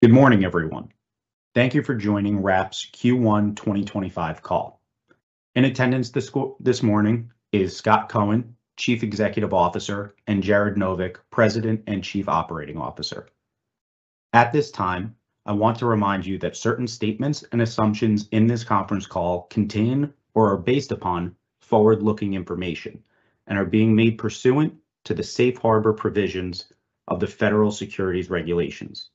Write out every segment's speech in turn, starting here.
Good morning, everyone. Thank you for joining Wrap's Q1 2025 call. In attendance this morning is Scott Cohen, Chief Executive Officer, and Jared Novick, President and Chief Operating Officer. At this time, I want to remind you that certain statements and assumptions in this conference call contain or are based upon forward-looking information and are being made pursuant to the safe harbor provisions of the federal securities regulations.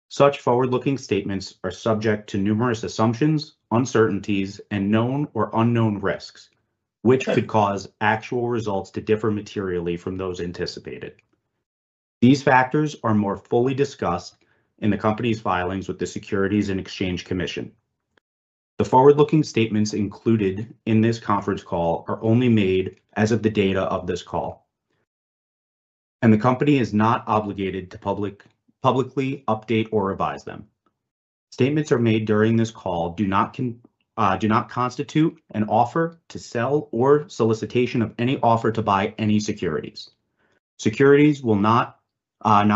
Such forward-looking statements are subject to numerous assumptions, uncertainties, and known or unknown risks, which could cause actual results to differ materially from those anticipated. These factors are more fully discussed in the company's filings with the Securities and Exchange Commission. The forward-looking statements included in this conference call are only made as of the data of this call, and the company is not obligated to publicly update or revise them. Statements are made during this call do not constitute an offer to sell or solicitation of any offer to buy any securities. Securities will not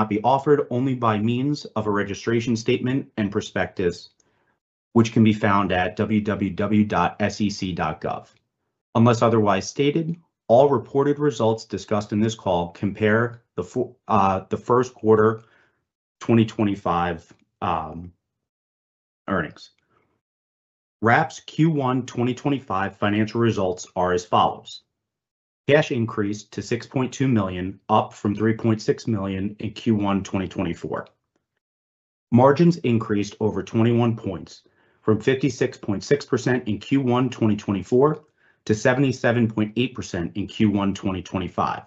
be offered only by means of a registration statement and prospectus, which can be found at www.sec.gov. Unless otherwise stated, all reported results discussed in this call compare the first quarter 2025 earnings. Wrap's Q1 2025 financial results are as follows. Cash increased to $6.2 million, up from $3.6 million in Q1 2024. Margins increased over 21 points, from 56.6% in Q1 2024 to 77.8% in Q1 2025,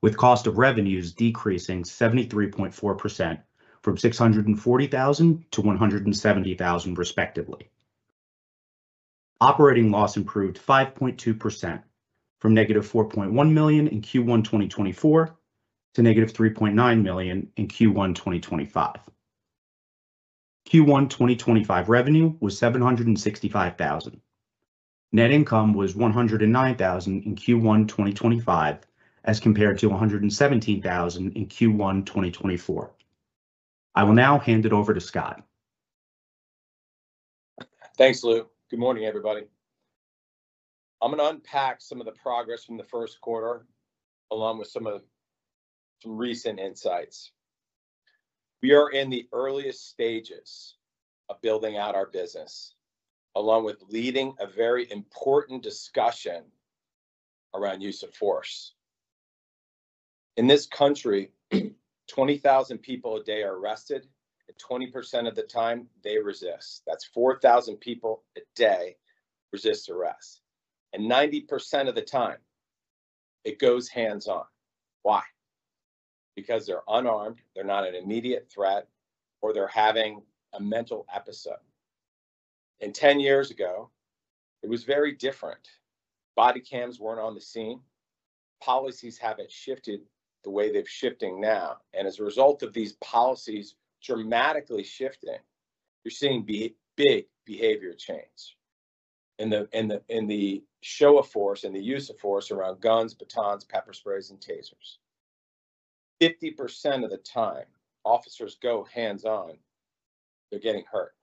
with cost of revenues decreasing 73.4%, from $640,000 to $170,000 respectively. Operating loss improved 5.2%, from -$4.1 million in Q1 2024 to -$3.9 million in Q1 2025. Q1 2025 revenue was $765,000. Net income was $109,000 in Q1 2025 as compared to $117,000 in Q1 2024. I will now hand it over to Scott. Thanks, Lou. Good morning, everybody. I'm going to unpack some of the progress from the first quarter, along with some recent insights. We are in the earliest stages of building out our business, along with leading a very important discussion around use of force. In this country, 20,000 people a day are arrested, and 20% of the time they resist. That's 4,000 people a day resist arrest. And 90% of the time, it goes hands-on. Why? Because they're unarmed, they're not an immediate threat, or they're having a mental episode. And 10 years ago, it was very different. Body cams weren't on the scene. Policies haven't shifted the way they're shifting now. And as a result of these policies dramatically shifting, you're seeing big behavior change in the show of force and the use of force around guns, batons, pepper sprays, and tasers. 50% of the time, officers go hands-on, they're getting hurt.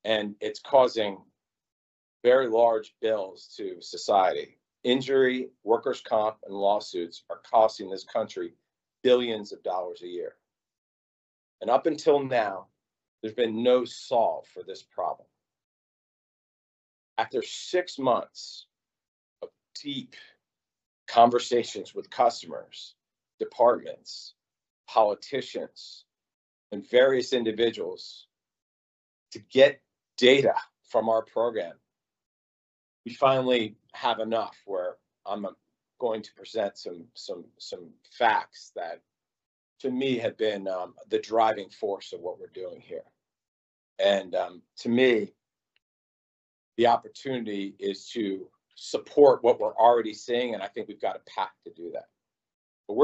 And it's causing very large bills to society. Injury, workers' comp, and lawsuits are costing this country billions of dollars a year. And up until now, there's been no solve for this problem. After 6 months of deep conversations with customers, departments, politicians, and various individuals to get data from our program, we finally have enough where I'm going to present some facts that, to me, have been the driving force of what we're doing here. And to me, the opportunity is to support what we're already seeing, and I think we've got a path to do that. But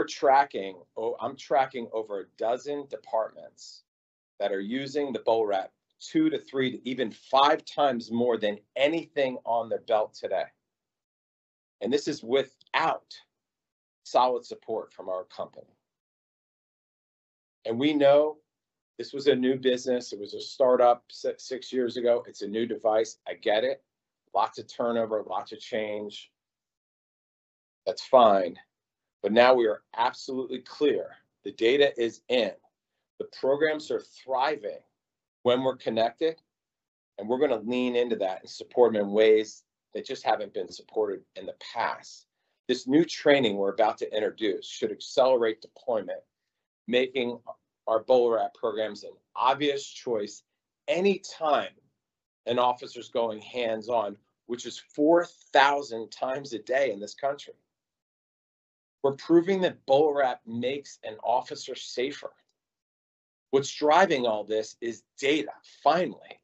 I'm tracking over a dozen departments that are using the BolaWrap 2 to 3 to even 5 times more than anything on their belt today. And this is without solid support from our company. And we know This was a new business. It was a startup 6 years ago. It's a new device. I get it. Lots of turnover, lots of change. That's fine. But now we are absolutely clear. The data is in. The programs are thriving when we're connected, and we're going to lean into that and support them in ways that just haven't been supported in the past. This new training we're about to introduce should accelerate deployment, making our BolaWrap programs an obvious choice anytime an officer's going hands-on, which is 4,000 times a day in this country. We're proving that BolaWrap makes an officer safer. What's driving all this is data, finally.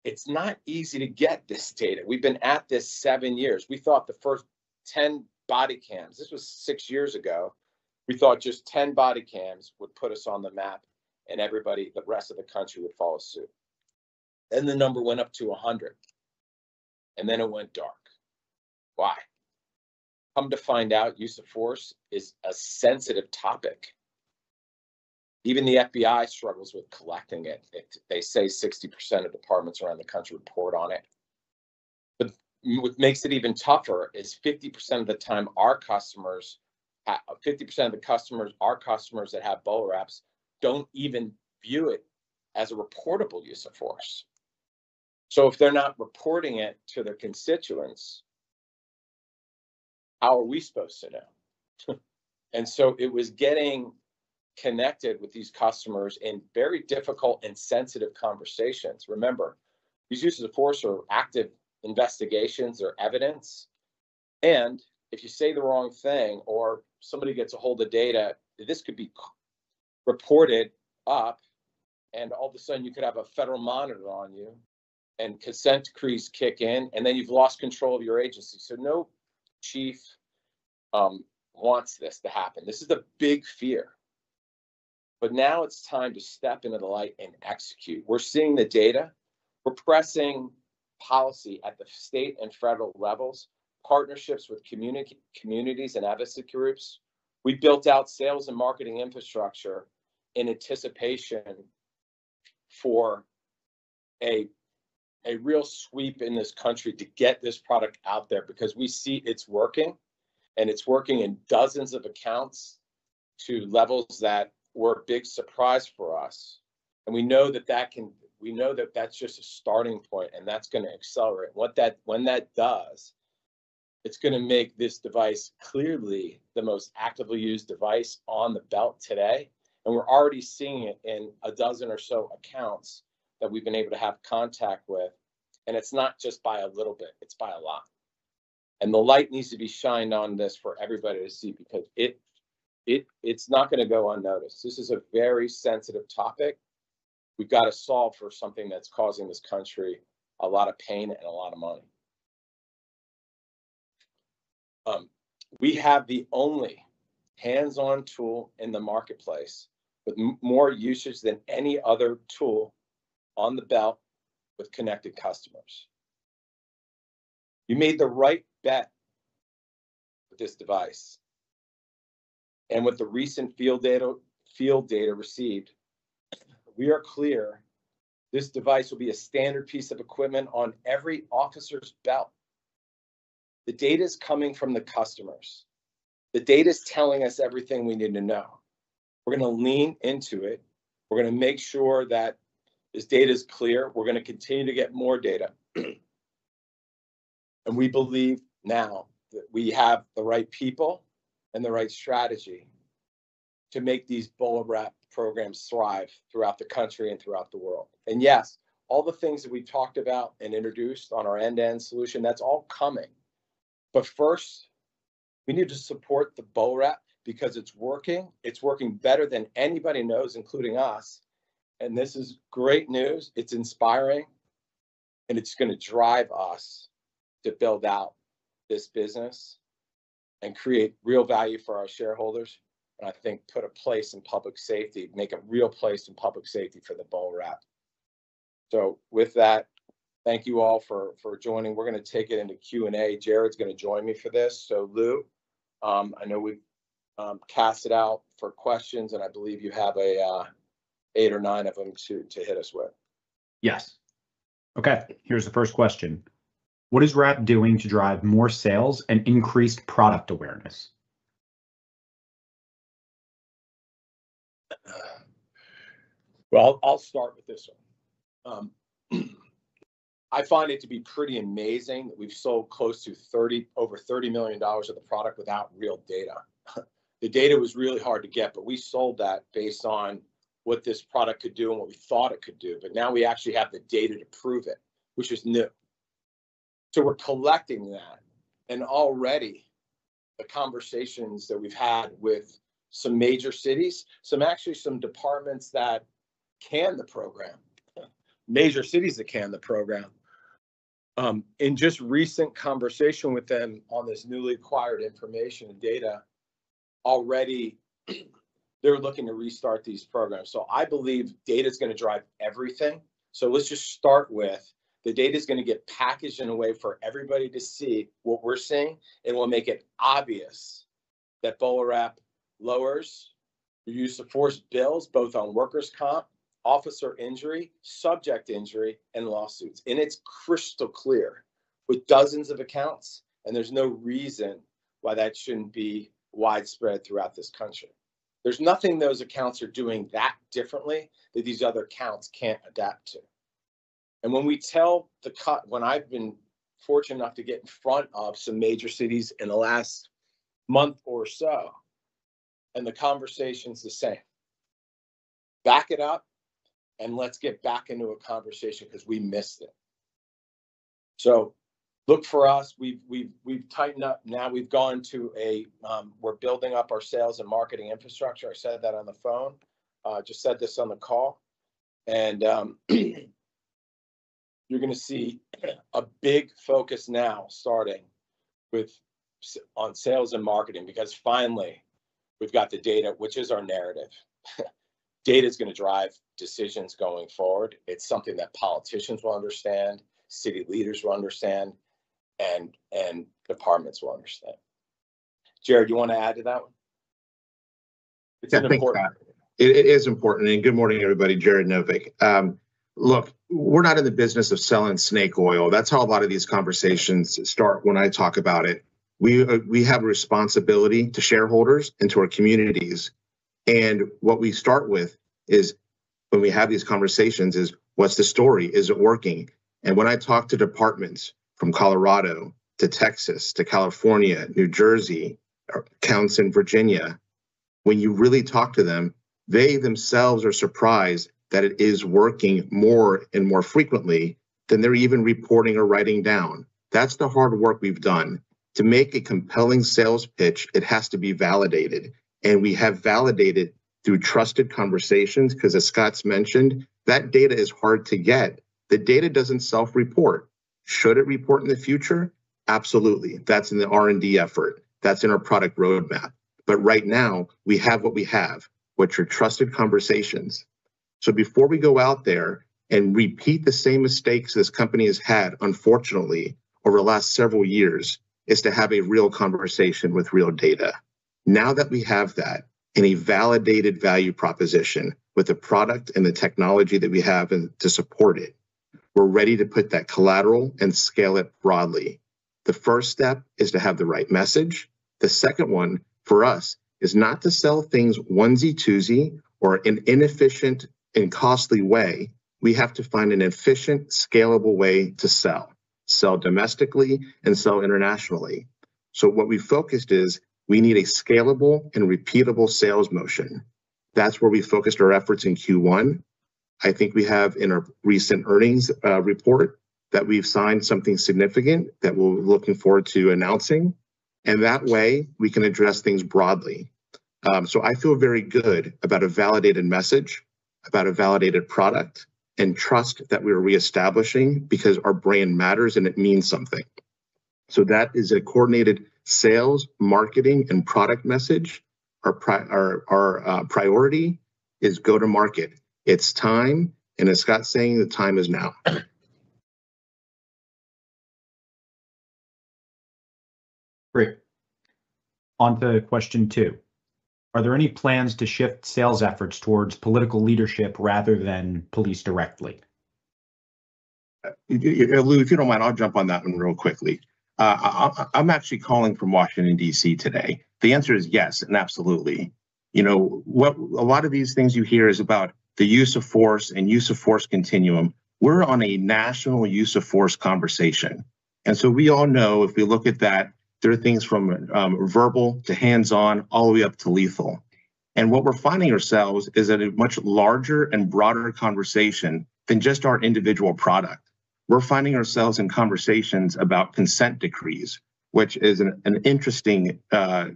It's not easy to get this data. We've been at this 7 years. We thought the first 10 body cams, this was 6 years ago, we thought just 10 body cams would put us on the map and everybody, the rest of the country would follow suit. Then the number went up to 100. And then it went dark. Why? Come to find out, use of force is a sensitive topic. Even the FBI struggles with collecting it. They say 60% of departments around the country report on it. But what makes it even tougher is 50% of the time our customers, 50% of the customers, our customers that have BolaWraps don't even view it as a reportable use of force. So if they're not reporting it to their constituents, how are we supposed to know? And so it was getting connected with these customers in very difficult and sensitive conversations. Remember, these uses of force are active investigations or evidence. And if you say the wrong thing or somebody gets a hold of data, this could be reported up and all of a sudden you could have a federal monitor on you and consent decrees kick in and then you've lost control of your agency. So no chief wants this to happen. This is a big fear. But now it's time to step into the light and execute. We're seeing the data. We're pressing policy at the state and federal levels, partnerships with communities and advocacy groups. We built out sales and marketing infrastructure in anticipation for a real sweep in this country to get this product out there because we see it's working, and it's working in dozens of accounts to levels that were a big surprise for us. And we know that that's just a starting point, and that's going to accelerate. When that does, it's going to make this device clearly the most actively used device on the belt today. And we're already seeing it in a dozen or so accounts that we've been able to have contact with. And it's not just by a little bit, it's by a lot. And the light needs to be shined on this for everybody to see because it's not going to go unnoticed. This is a very sensitive topic. We've got to solve for something that's causing this country a lot of pain and a lot of money. We have the only hands-on tool in the marketplace with more usage than any other tool on the belt with connected customers. You made the right bet with this device. And with the recent field data received, we are clear this device will be a standard piece of equipment on every officer's belt. The data is coming from the customers. The data is telling us everything we need to know. We're going to lean into it. We're going to make sure that this data is clear. We're going to continue to get more data. And we believe now that we have the right people and the right strategy to make these BolaWrap programs thrive throughout the country and throughout the world. And yes, all the things that we talked about and introduced on our end-to-end solution, that's all coming. But first, we need to support the BolaWrap because it's working. It's working better than anybody knows, including us. And this is great news. It's inspiring, and it's going to drive us to build out this business and create real value for our shareholders. And I think put a place in public safety, make a real place in public safety for the BolaWrap. So with that, thank you all for joining. We're going to take it into Q&A. Jared's going to join me for this. So Lou, I know we've cast it out for questions, and I believe you have a 8 or 9 of them to hit us with. Yes. Okay, here's the first question. What is Wrap doing to drive more sales and increased product awareness? Well, I'll start with this one. I find it to be pretty amazing that we've sold close to over $30 million of the product without real data. The data was really hard to get, but we sold that based on what this product could do and what we thought it could do. But now we actually have the data to prove it, which is new. So we're collecting that. And already the conversations that we've had with some major cities, some departments that can the program, major cities that can the program. In just recent conversation with them on this newly acquired information and data, already they're looking to restart these programs. So I believe data is going to drive everything. So let's just start with the data is going to get packaged in a way for everybody to see what we're seeing, and will make it obvious that BolaWrap lowers the use of force bills, both on workers' comp, officer injury, subject injury, and lawsuits. And it's crystal clear with dozens of accounts, and there's no reason why that shouldn't be widespread throughout this country. There's nothing those accounts are doing that differently that these other accounts can't adapt to. And when we tell when I've been fortunate enough to get in front of some major cities in the last month or so, and the conversation's the same. Back it up, and let's get back into a conversation because we missed it. So look for us. We've tightened up. Now we've gone to we're building up our sales and marketing infrastructure. I said that on the phone. Just said this on the call, and you're going to see a big focus now starting on sales and marketing, because finally we've got the data, which is our narrative. Data is going to drive decisions going forward. It's something that politicians will understand, city leaders will understand, and departments will understand. Jared, you want to add to that one? It's important. It is important. And good morning, everybody. Jared Novick. Look, we're not in the business of selling snake oil. That's how a lot of these conversations start when I talk about it. We have a responsibility to shareholders and to our communities. And what we start with is, when we have these conversations, is what's the story? Is it working? And when I talk to departments from Colorado to Texas to California, New Jersey, counts in Virginia, when you really talk to them, they themselves are surprised that it is working more and more frequently than they're even reporting or writing down. That's the hard work we've done. To make a compelling sales pitch, it has to be validated. And we have validated through trusted conversations, because as Scott's mentioned, that data is hard to get. The data doesn't self-report. Should it report in the future? Absolutely. That's in the R&D effort. That's in our product roadmap. But right now, we have what we have, which are trusted conversations. So before we go out there and repeat the same mistakes this company has had, unfortunately, over the last several years, is to have a real conversation with real data. Now that we have that and a validated value proposition with the product and the technology that we have to support it, we're ready to put that collateral and scale it broadly. The first step is to have the right message. The second one for us is not to sell things onesie-twosie or an inefficient and costly way. We have to find an efficient, scalable way to sell domestically and sell internationally. So what we focused is, we need a scalable and repeatable sales motion. That's where we focused our efforts in Q1. I think we have in our recent earnings report that we've signed something significant that we're looking forward to announcing. And that way we can address things broadly. So I feel very good about a validated message, about a validated product, and trust that we're reestablishing, because our brand matters and it means something. So that is a coordinated sales, marketing, and product message. Our priority is go to market. It's time, and as Scott's saying, the time is now. Great. On to question 2. Are there any plans to shift sales efforts towards political leadership rather than police directly? Lou, if you don't mind, I'll jump on that one real quickly. I'm actually calling from Washington, D.C. today. The answer is yes, and absolutely. You know, what a lot of these things you hear is about the use of force and use of force continuum. We're on a national use of force conversation. And so we all know, if we look at that, there are things from verbal to hands-on all the way up to lethal. And what we're finding ourselves is at a much larger and broader conversation than just our individual product. We're finding ourselves in conversations about consent decrees, which is an interesting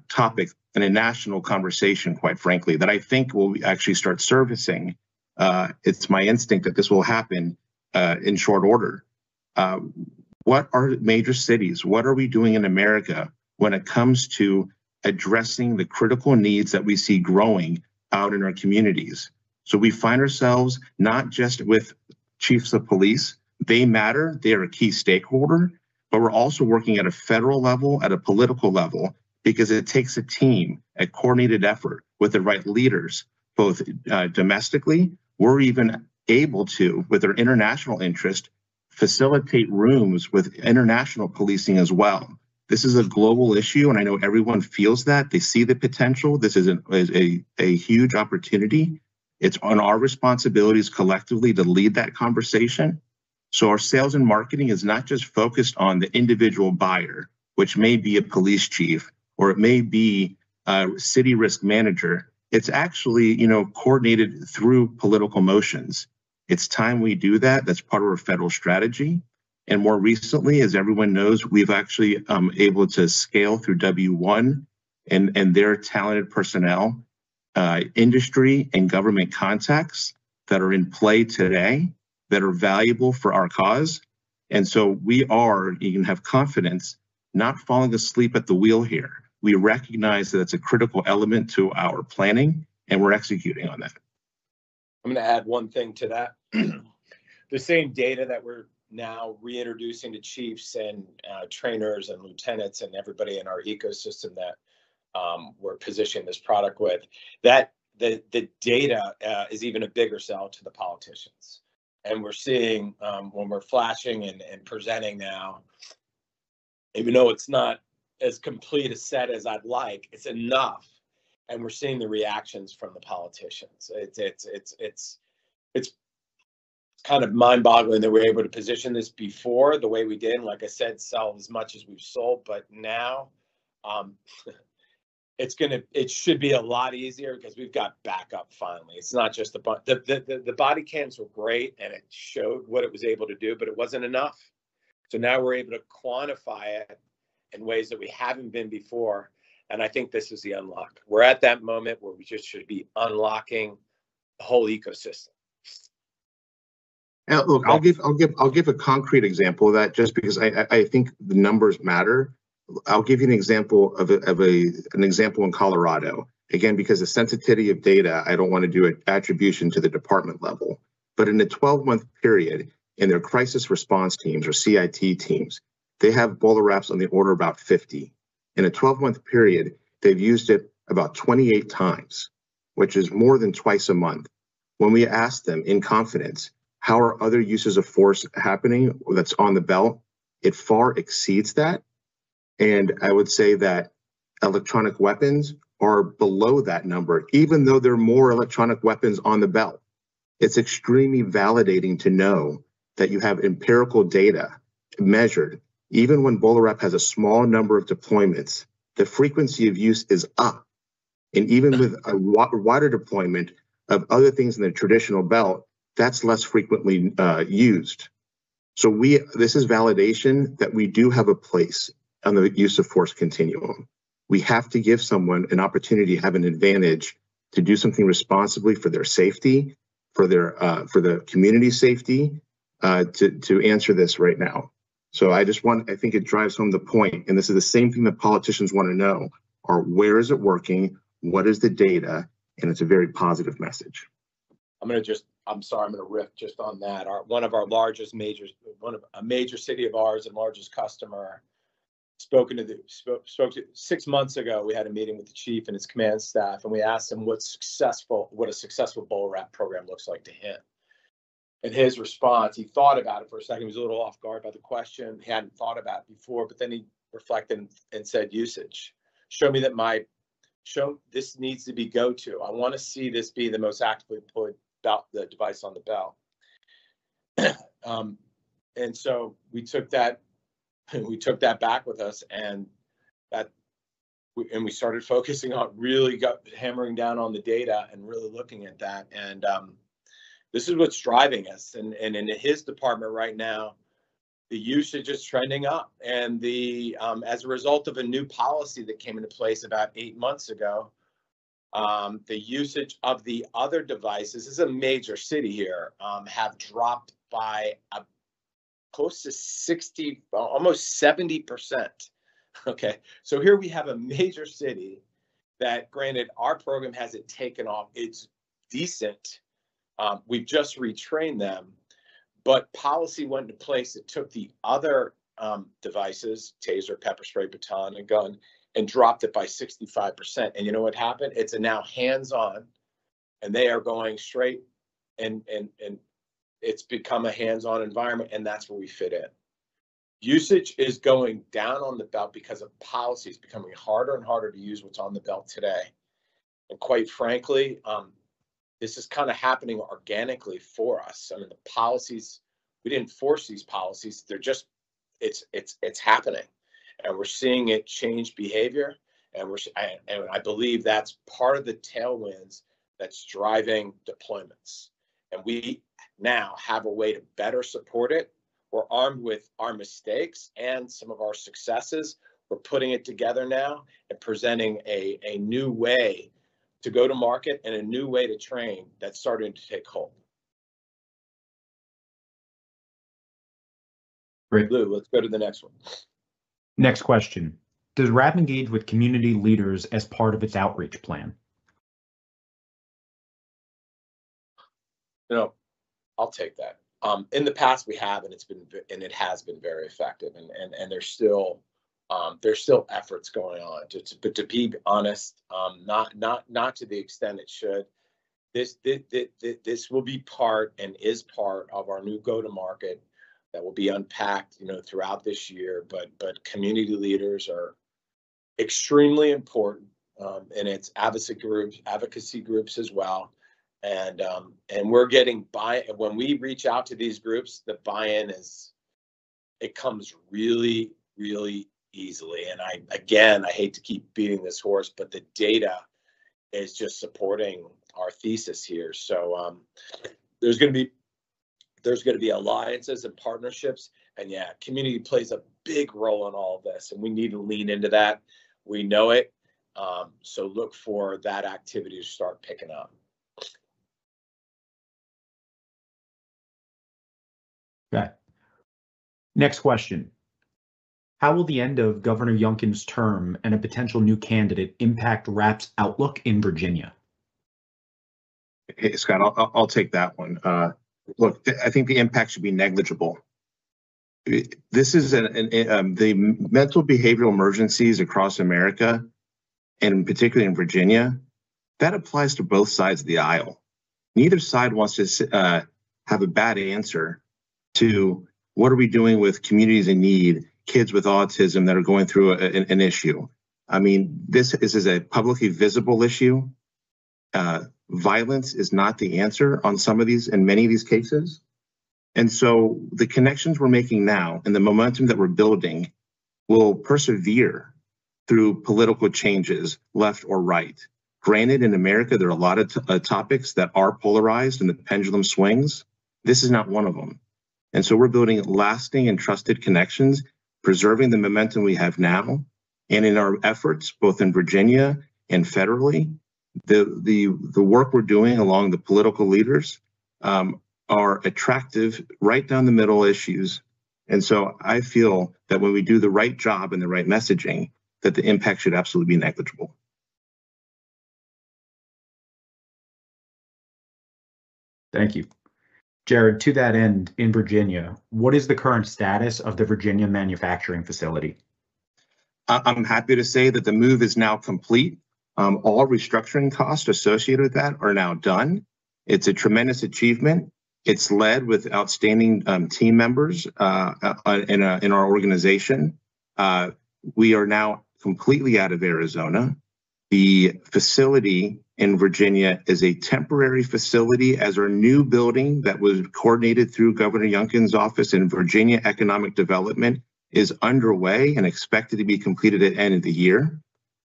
topic in a national conversation, quite frankly, that I think will actually start surfacing. It's my instinct that this will happen in short order. What are major cities? What are we doing in America when it comes to addressing the critical needs that we see growing out in our communities? So we find ourselves not just with chiefs of police. They matter, they are a key stakeholder, but we're also working at a federal level, at a political level, because it takes a team, a coordinated effort with the right leaders, both domestically. We're even able to, with our international interest, facilitate rooms with international policing as well. This is a global issue, and I know everyone feels that. They see the potential. This is a huge opportunity. It's on our responsibilities collectively to lead that conversation. So our sales and marketing is not just focused on the individual buyer, which may be a police chief, or it may be a city risk manager. It's actually, coordinated through political motions. It's time we do that. That's part of our federal strategy. And more recently, as everyone knows, we've actually able to scale through W1 and their talented personnel, industry and government contacts that are in play today that are valuable for our cause. And so you can have confidence, not falling asleep at the wheel here. We recognize that it's a critical element to our planning, and we're executing on that. I'm going to add one thing to that. The same data that we're now reintroducing to chiefs and trainers and lieutenants and everybody in our ecosystem that we're positioning this product with, that the data is even a bigger sell to the politicians. And we're seeing when we're flashing and presenting now, even though it's not as complete a set as I'd like, it's enough. And we're seeing the reactions from the politicians. It's kind of mind-boggling that we're able to position this before the way we did. And like I said, sell as much as we've sold, but now it should be a lot easier because we've got backup finally. It's not just the body cams were great and it showed what it was able to do, but it wasn't enough. So now we're able to quantify it in ways that we haven't been before. And I think this is the unlock. We're at that moment where we just should be unlocking the whole ecosystem. Now, look, I'll give a concrete example of that, just because I think the numbers matter. I'll give you an example of an example in Colorado. Again, because the sensitivity of data, I don't want to do an attribution to the department level. But in a 12-month period, in their crisis response teams or CIT teams, they have BolaWraps on the order of about 50. In a 12-month period, they've used it about 28 times, which is more than twice a month. When we ask them in confidence, how are other uses of force happening that's on the belt, it far exceeds that. And I would say that electronic weapons are below that number, even though there are more electronic weapons on the belt. It's extremely validating to know that you have empirical data measured. Even when BolaWrap has a small number of deployments, the frequency of use is up. And even with a wider deployment of other things in the traditional belt, that's less frequently used. So this is validation that we do have a place on the use of force continuum. We have to give someone an opportunity to have an advantage to do something responsibly for their safety, for the community safety, to answer this right now. So I think it drives home the point, and this is the same thing that politicians want to know, are where is it working, what is the data, and it's a very positive message. I'm going to riff just on that. A major city of ours and largest customer spoke to 6 months ago. We had a meeting with the chief and his command staff, and we asked him what a successful BolaWrap program looks like to him. And his response, he thought about it for a second. He was a little off guard by the question. He hadn't thought about it before, but then he reflected and said, usage. Show me that this needs to be go-to. I want to see this be the most actively deployed the device on the belt. And so we took that back with us, and we started focusing on really hammering down on the data and really looking at that. And this is what's driving us. And in his department right now, the usage is trending up. And as a result of a new policy that came into place about 8 months ago, the usage of the other devices, this is a major city here, have dropped by close to 60, almost 70%. Okay, so here we have a major city that, granted, our program hasn't taken off. It's decent. We've just retrained them, but policy went into place that took the other devices, taser, pepper spray, baton, and gun, and dropped it by 65%. And you know what happened? It's now hands-on, and they are going straight, and it's become a hands-on environment, and that's where we fit in. Usage is going down on the belt because of policy. It's becoming harder and harder to use what's on the belt today. And quite frankly, this is kind of happening organically for us. I mean, the policies, we didn't force these policies. They're just, it's happening. And we're seeing it change behavior. And I believe that's part of the tailwinds that's driving deployments. And we now have a way to better support it. We're armed with our mistakes and some of our successes. We're putting it together now and presenting a new way to go to market and a new way to train that's starting to take hold. Great. Lou, let's go to the next one. Next question. Does WRAP engage with community leaders as part of its outreach plan? You know, I'll take that. In the past, we have, and it has been very effective. And there's still efforts going on. But to be honest, not to the extent it should. This will be part and is part of our new go-to-market that will be unpacked, throughout this year. But community leaders are extremely important, and it's advocacy groups as well. And we're getting when we reach out to these groups, the buy-in comes really, really easily. And I hate to keep beating this horse, but the data is just supporting our thesis here. So there's going to be alliances and partnerships, and yeah, community plays a big role in all of this, and we need to lean into that. We know it. So look for that activity to start picking up. Okay. Next question. How will the end of Governor Youngkin's term and a potential new candidate impact WRAP's outlook in Virginia? Hey, Scott, I'll take that one. Look, I think the impact should be negligible. This is the mental behavioral emergencies across America, and particularly in Virginia, that applies to both sides of the aisle. Neither side wants to have a bad answer to what are we doing with communities in need, kids with autism that are going through an issue. I mean, this is a publicly visible issue. Violence is not the answer on some of these, in many of these cases. And so the connections we're making now and the momentum that we're building will persevere through political changes, left or right. Granted, in America, there are a lot of topics that are polarized and the pendulum swings. This is not one of them. And so we're building lasting and trusted connections, preserving the momentum we have now. And in our efforts, both in Virginia and federally, the work we're doing along the political leaders are attractive, right down the middle issues. And so I feel that when we do the right job and the right messaging, that the impact should absolutely be negligible. Thank you. Jared, to that end, in Virginia, what is the current status of the Virginia manufacturing facility? I'm happy to say that the move is now complete. All restructuring costs associated with that are now done. It's a tremendous achievement. It's led with outstanding team members in our organization. We are now completely out of Arizona. The facility in Virginia is a temporary facility as our new building that was coordinated through Governor Youngkin's office in Virginia Economic Development is underway and expected to be completed at the end of the year.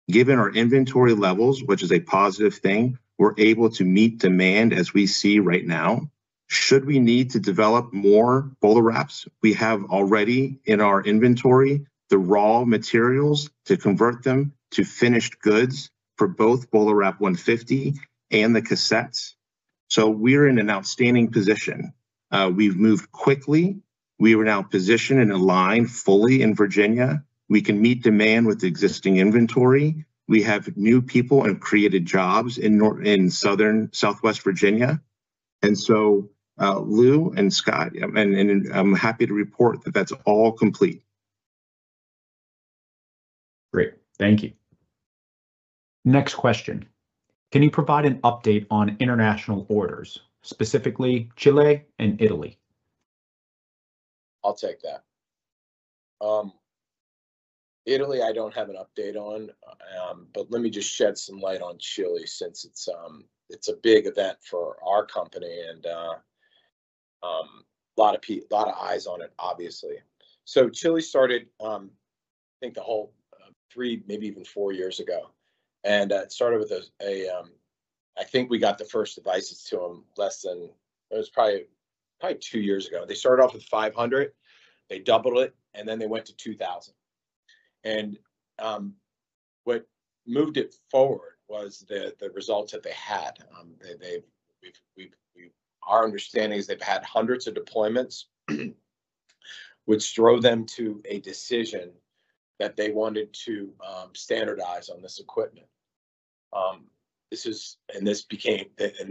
Given our inventory levels, which is a positive thing, we're able to meet demand as we see right now. Should we need to develop more BolaWraps, we have already in our inventory the raw materials to convert them to finished goods for both BolaWrap 150 and the cassettes. So we're in an outstanding position. We've moved quickly. We are now positioned and aligned fully in Virginia. We can meet demand with existing inventory. We have new people and created jobs in Southwest Virginia. And so Lou and Scott, and I'm happy to report that that's all complete. Great, thank you. Next question. Can you provide an update on international orders, specifically Chile and Italy? I'll take that. Italy, I don't have an update on, but let me just shed some light on Chile since it's a big event for our company and a lot of eyes on it, obviously. So Chile started, I think the whole 3, maybe even 4 years ago, and it started with I think we got the first devices to them it was probably 2 years ago. They started off with 500, they doubled it, and then they went to 2,000. And what moved it forward was the results that they had. Our understanding is they've had hundreds of deployments, which drove them to a decision that they wanted to standardize on this equipment. And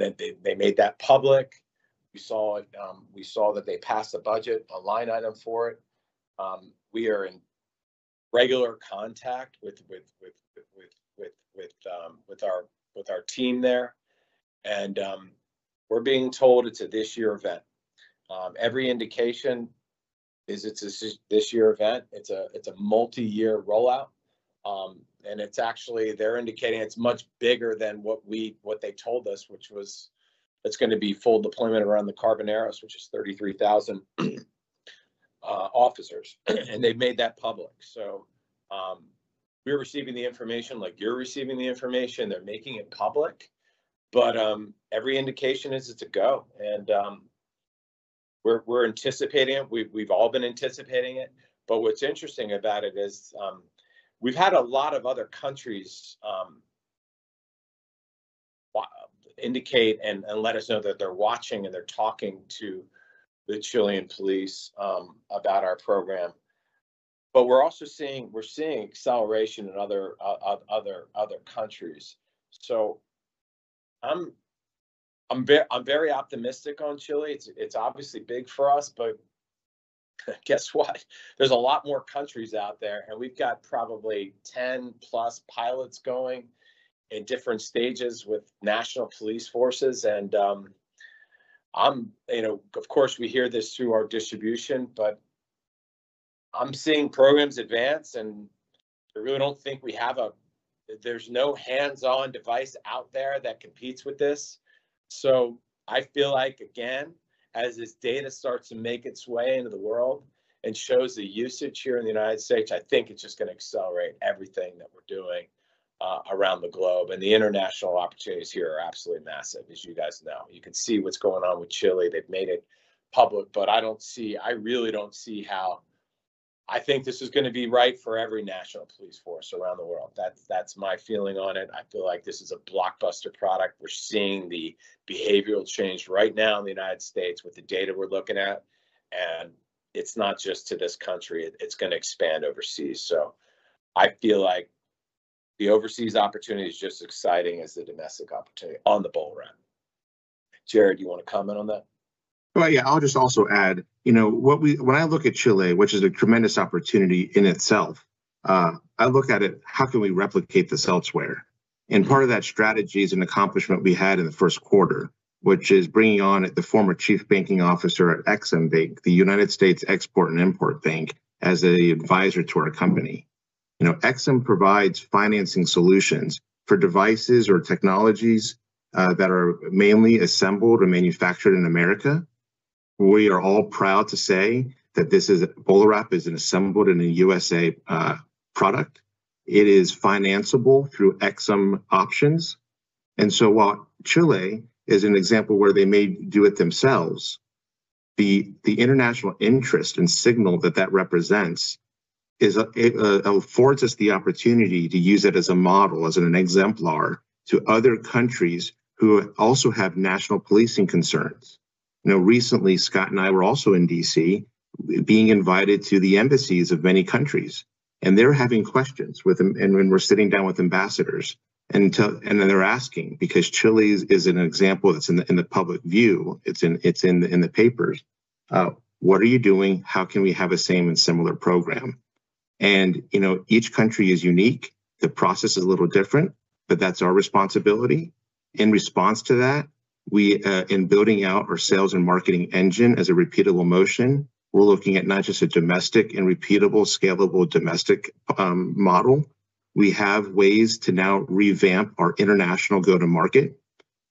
then they made that public. We saw it. We saw that they passed a budget, a line item for it. We are in regular contact with our team there, and we're being told it's a this year event. Every indication is it's a this year event. It's a multi-year rollout, and it's actually they're indicating it's much bigger than what they told us, which was it's going to be full deployment around the Carboneros, which is 33,000 officers, and they've made that public. So we're receiving the information like you're receiving the information. They're making it public, but every indication is it's a go, and we're anticipating it. We've all been anticipating it. But what's interesting about it is we've had a lot of other countries indicate and let us know that they're watching and they're talking to the Chilean police about our program. But we're also seeing acceleration in other countries. So I'm very optimistic on Chile. It's obviously big for us, but guess what? There's a lot more countries out there, and we've got probably 10 plus pilots going in different stages with national police forces. And of course we hear this through our distribution, but I'm seeing programs advance, and I really don't think there's no hands-on device out there that competes with this. So I feel like, again, as this data starts to make its way into the world and shows the usage here in the United States, I think it's just going to accelerate everything that we're doing around the globe. And the international opportunities here are absolutely massive, as you guys know. You can see what's going on with Chile. They've made it public, but I really don't see how. I think this is going to be right for every national police force around the world. That's my feeling on it. I feel like this is a blockbuster product. We're seeing the behavioral change right now in the United States with the data we're looking at. And it's not just to this country. It's going to expand overseas. So I feel like the overseas opportunity is just as exciting as the domestic opportunity on the BolaWrap. Jared, you want to comment on that? Well, yeah, I'll just also add, when I look at Chile, which is a tremendous opportunity in itself, I I look at it, how can we replicate this elsewhere? And part of that strategy is an accomplishment we had in the first quarter, which is bringing on the former chief banking officer at Exim Bank, the United States Export and Import Bank, as an advisor to our company. You know, Exim provides financing solutions for devices or technologies that are mainly assembled or manufactured in America. We are all proud to say that BolaWrap is an assembled in a USA product. It is financeable through Exim options. And so while Chile is an example where they may do it themselves, the international interest and signal that represents affords us the opportunity to use it as a model, as an exemplar to other countries who also have national policing concerns. You know, recently, Scott and I were also in DC, being invited to the embassies of many countries, and they're having questions with them. And when we're sitting down with ambassadors, and then they're asking, because Chile is an example that's in the public view, it's in the papers. What are you doing? How can we have a same and similar program? And you know, each country is unique. The process is a little different, but that's our responsibility. In response to that, we, in building out our sales and marketing engine as a repeatable motion, we're looking at not just a domestic and repeatable, scalable domestic model. We have ways to now revamp our international go-to-market.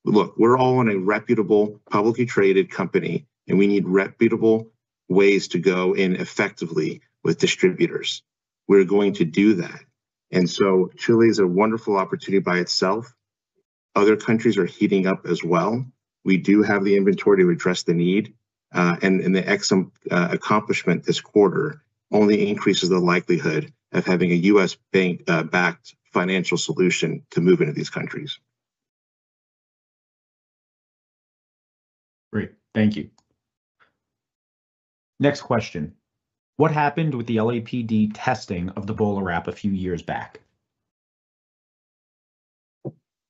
Look, we're all in a reputable, publicly traded company, and we need reputable ways to go in effectively with distributors. We're going to do that. And so Chile is a wonderful opportunity by itself. Other countries are heating up as well. We do have the inventory to address the need, and the Exim accomplishment this quarter only increases the likelihood of having a U.S. bank-backed financial solution to move into these countries. Great, thank you. Next question. What happened with the LAPD testing of the BolaWrap a few years back?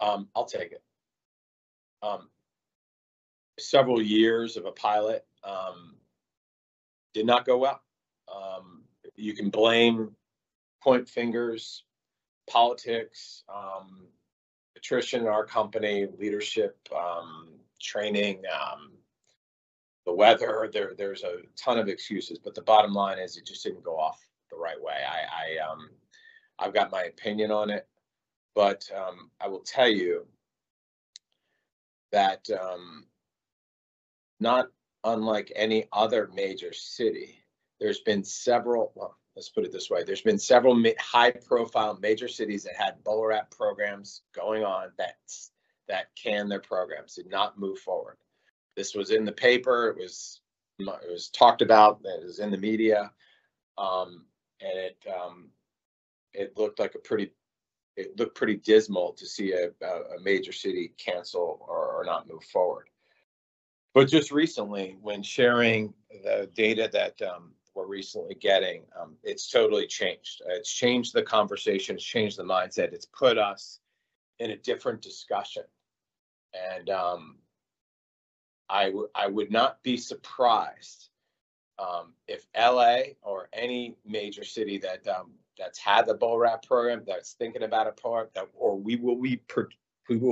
I'll take it. Several years of a pilot did not go well. You can point fingers, politics, attrition in our company, leadership, training, the weather. There's a ton of excuses, but the bottom line is it just didn't go off the right way. I've got my opinion on it, but I will tell you that not unlike any other major city, there's been several, well, let's put it this way, there's been several high-profile major cities that had BolaWrap programs going on that canned their programs, did not move forward. This was in the paper, it was talked about, it was in the media, and it looked like it looked pretty dismal to see a major city cancel or not move forward. But just recently, when sharing the data that we're recently getting, it's totally changed. It's changed the conversation, it's changed the mindset, it's put us in a different discussion. And I would not be surprised if LA or any major city that's had the BolaWrap program, that's thinking about a part that, or we will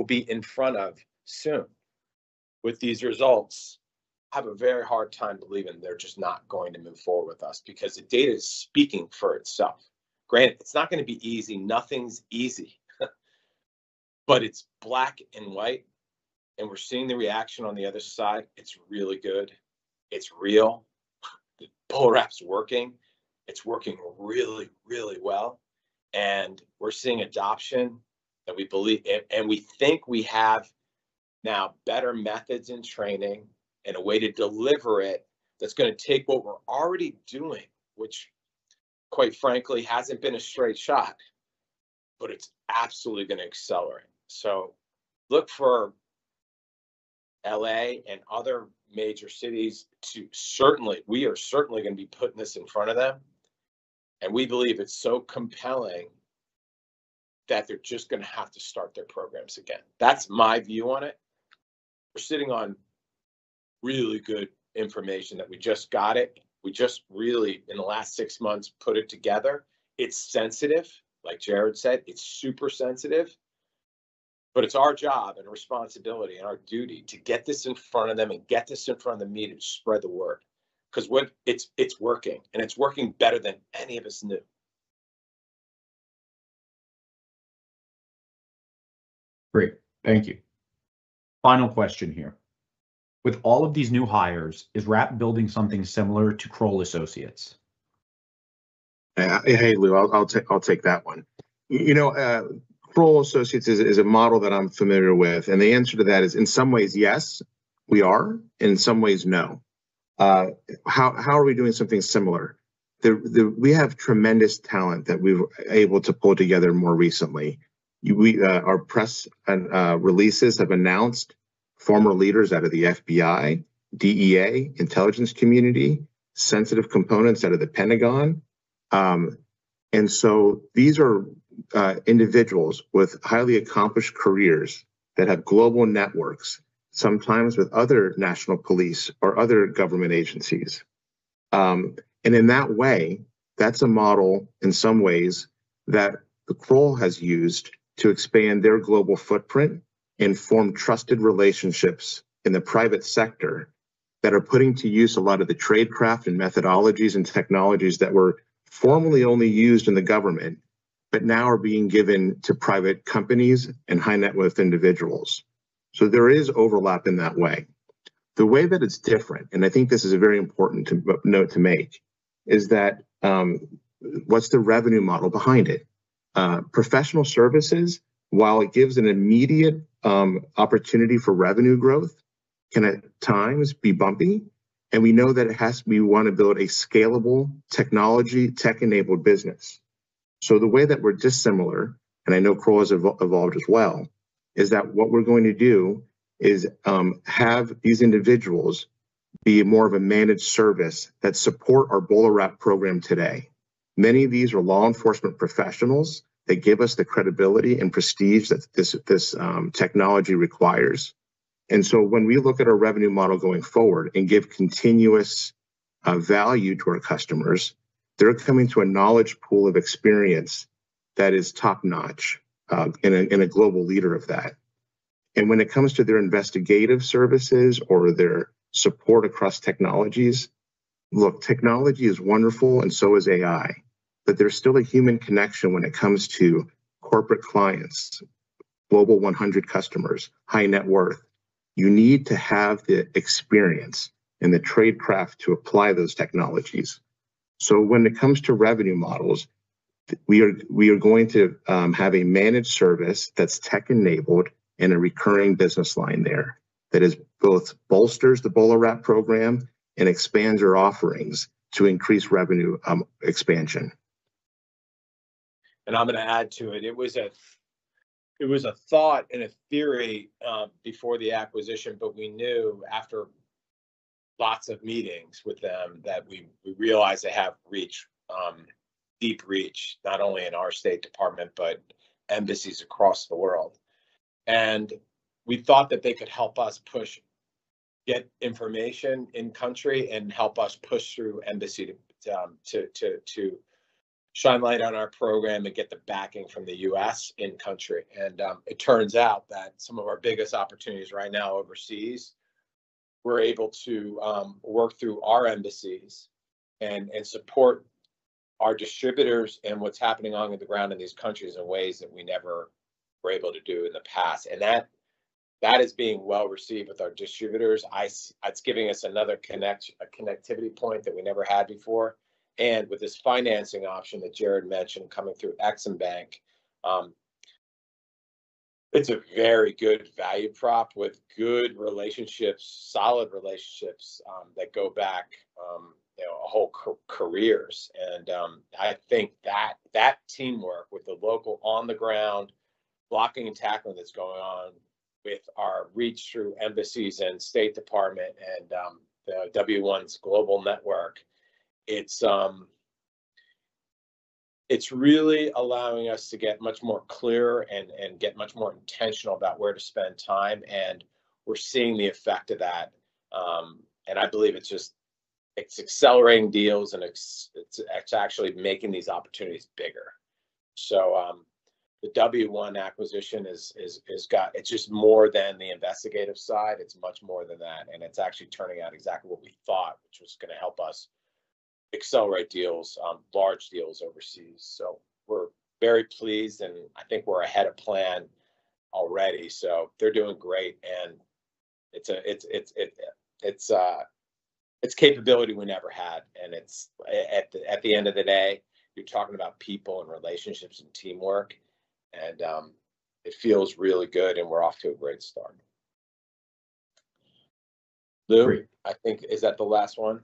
be in front of soon with these results, have a very hard time believing they're just not going to move forward with us, because the data is speaking for itself. Granted, it's not going to be easy. Nothing's easy, but it's black and white, and we're seeing the reaction on the other side. It's really good. It's real. The BolaWrap's working. It's working really, really well. And we're seeing adoption that we believe, and we think we have now better methods in training and a way to deliver it that's going to take what we're already doing, which quite frankly hasn't been a straight shot, but it's absolutely going to accelerate. So look for LA and other major cities to we are certainly going to be putting this in front of them. And we believe it's so compelling that they're just going to have to start their programs again. That's my view on it. We're sitting on really good information that we just got it. We just really, in the last 6 months, put it together. It's sensitive. Like Jared said, it's super sensitive, but it's our job and responsibility and our duty to get this in front of them and get this in front of the media to spread the word. Because it's working, and it's working better than any of us knew. Great, thank you. Final question here. With all of these new hires, is Wrap building something similar to Kroll Associates? Hey, Lou, I'll take that one. Kroll Associates is a model that I'm familiar with, and the answer to that is in some ways yes, we are. In some ways, no. How are we doing something similar? We have tremendous talent that we've able to pull together more recently. Our press releases have announced former leaders out of the FBI, DEA, intelligence community, sensitive components out of the Pentagon. And so these are individuals with highly accomplished careers that have global networks, sometimes with other national police or other government agencies. And in that way, that's a model in some ways that the Kroll has used to expand their global footprint and form trusted relationships in the private sector that are putting to use a lot of the tradecraft and methodologies and technologies that were formerly only used in the government, but now are being given to private companies and high net worth individuals. So there is overlap in that way. The way that it's different, and I think this is a very important note to make, is that what's the revenue model behind it? Professional services, while it gives an immediate opportunity for revenue growth, can at times be bumpy. And we know that we want to build a scalable technology, tech-enabled business. So the way that we're dissimilar, and I know Kroll has evolved as well, is that what we're going to do is have these individuals be more of a managed service that support our BolaWrap program today. Many of these are law enforcement professionals that give us the credibility and prestige that this technology requires. And so when we look at our revenue model going forward and give continuous value to our customers, they're coming to a knowledge pool of experience that is top-notch and a global leader of that. And when it comes to their investigative services or their support across technologies, look, technology is wonderful and so is AI, but there's still a human connection when it comes to corporate clients, global 100 customers, high net worth. You need to have the experience and the tradecraft to apply those technologies. So when it comes to revenue models, we are going to have a managed service that's tech-enabled and a recurring business line there that is both bolsters the BolaWrap program and expands our offerings to increase revenue expansion. And I'm going to add to it. It was a thought and a theory before the acquisition, but we knew after lots of meetings with them that we realized they have reach, deep reach, not only in our State Department, but embassies across the world. And we thought that they could help us get information in country and help us push through embassy to shine light on our program and get the backing from the U.S. in country. And it turns out that some of our biggest opportunities right now overseas, we're able to work through our embassies and support our distributors and what's happening on the ground in these countries in ways that we never were able to do in the past. And that is being well received with our distributors. It's giving us another connectivity point that we never had before. And with this financing option that Jared mentioned coming through Exim Bank, it's a very good value prop with good relationships, solid relationships that go back, a whole careers. And I think that teamwork with the local on the ground blocking and tackling that's going on with our reach through embassies and State Department and the W1's global network, it's really allowing us to get much more clear and get much more intentional about where to spend time. And we're seeing the effect of that. And I believe it's accelerating deals, and it's actually making these opportunities bigger. So the W1 acquisition is it's just more than the investigative side. It's much more than that, and it's actually turning out exactly what we thought, which was going to help us accelerate deals, large deals overseas. So we're very pleased, and I think we're ahead of plan already. So they're doing great, and it's capability we never had, and it's at the end of the day, you're talking about people and relationships and teamwork, and it feels really good, and we're off to a great start. Lou, Great. I think, is that the last one?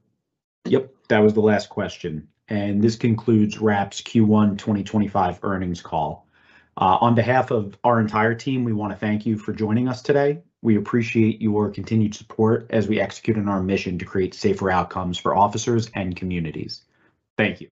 Yep, that was the last question. And this concludes Wrap's Q1 2025 earnings call. On behalf of our entire team, we want to thank you for joining us today. We appreciate your continued support as we execute on our mission to create safer outcomes for officers and communities. Thank you.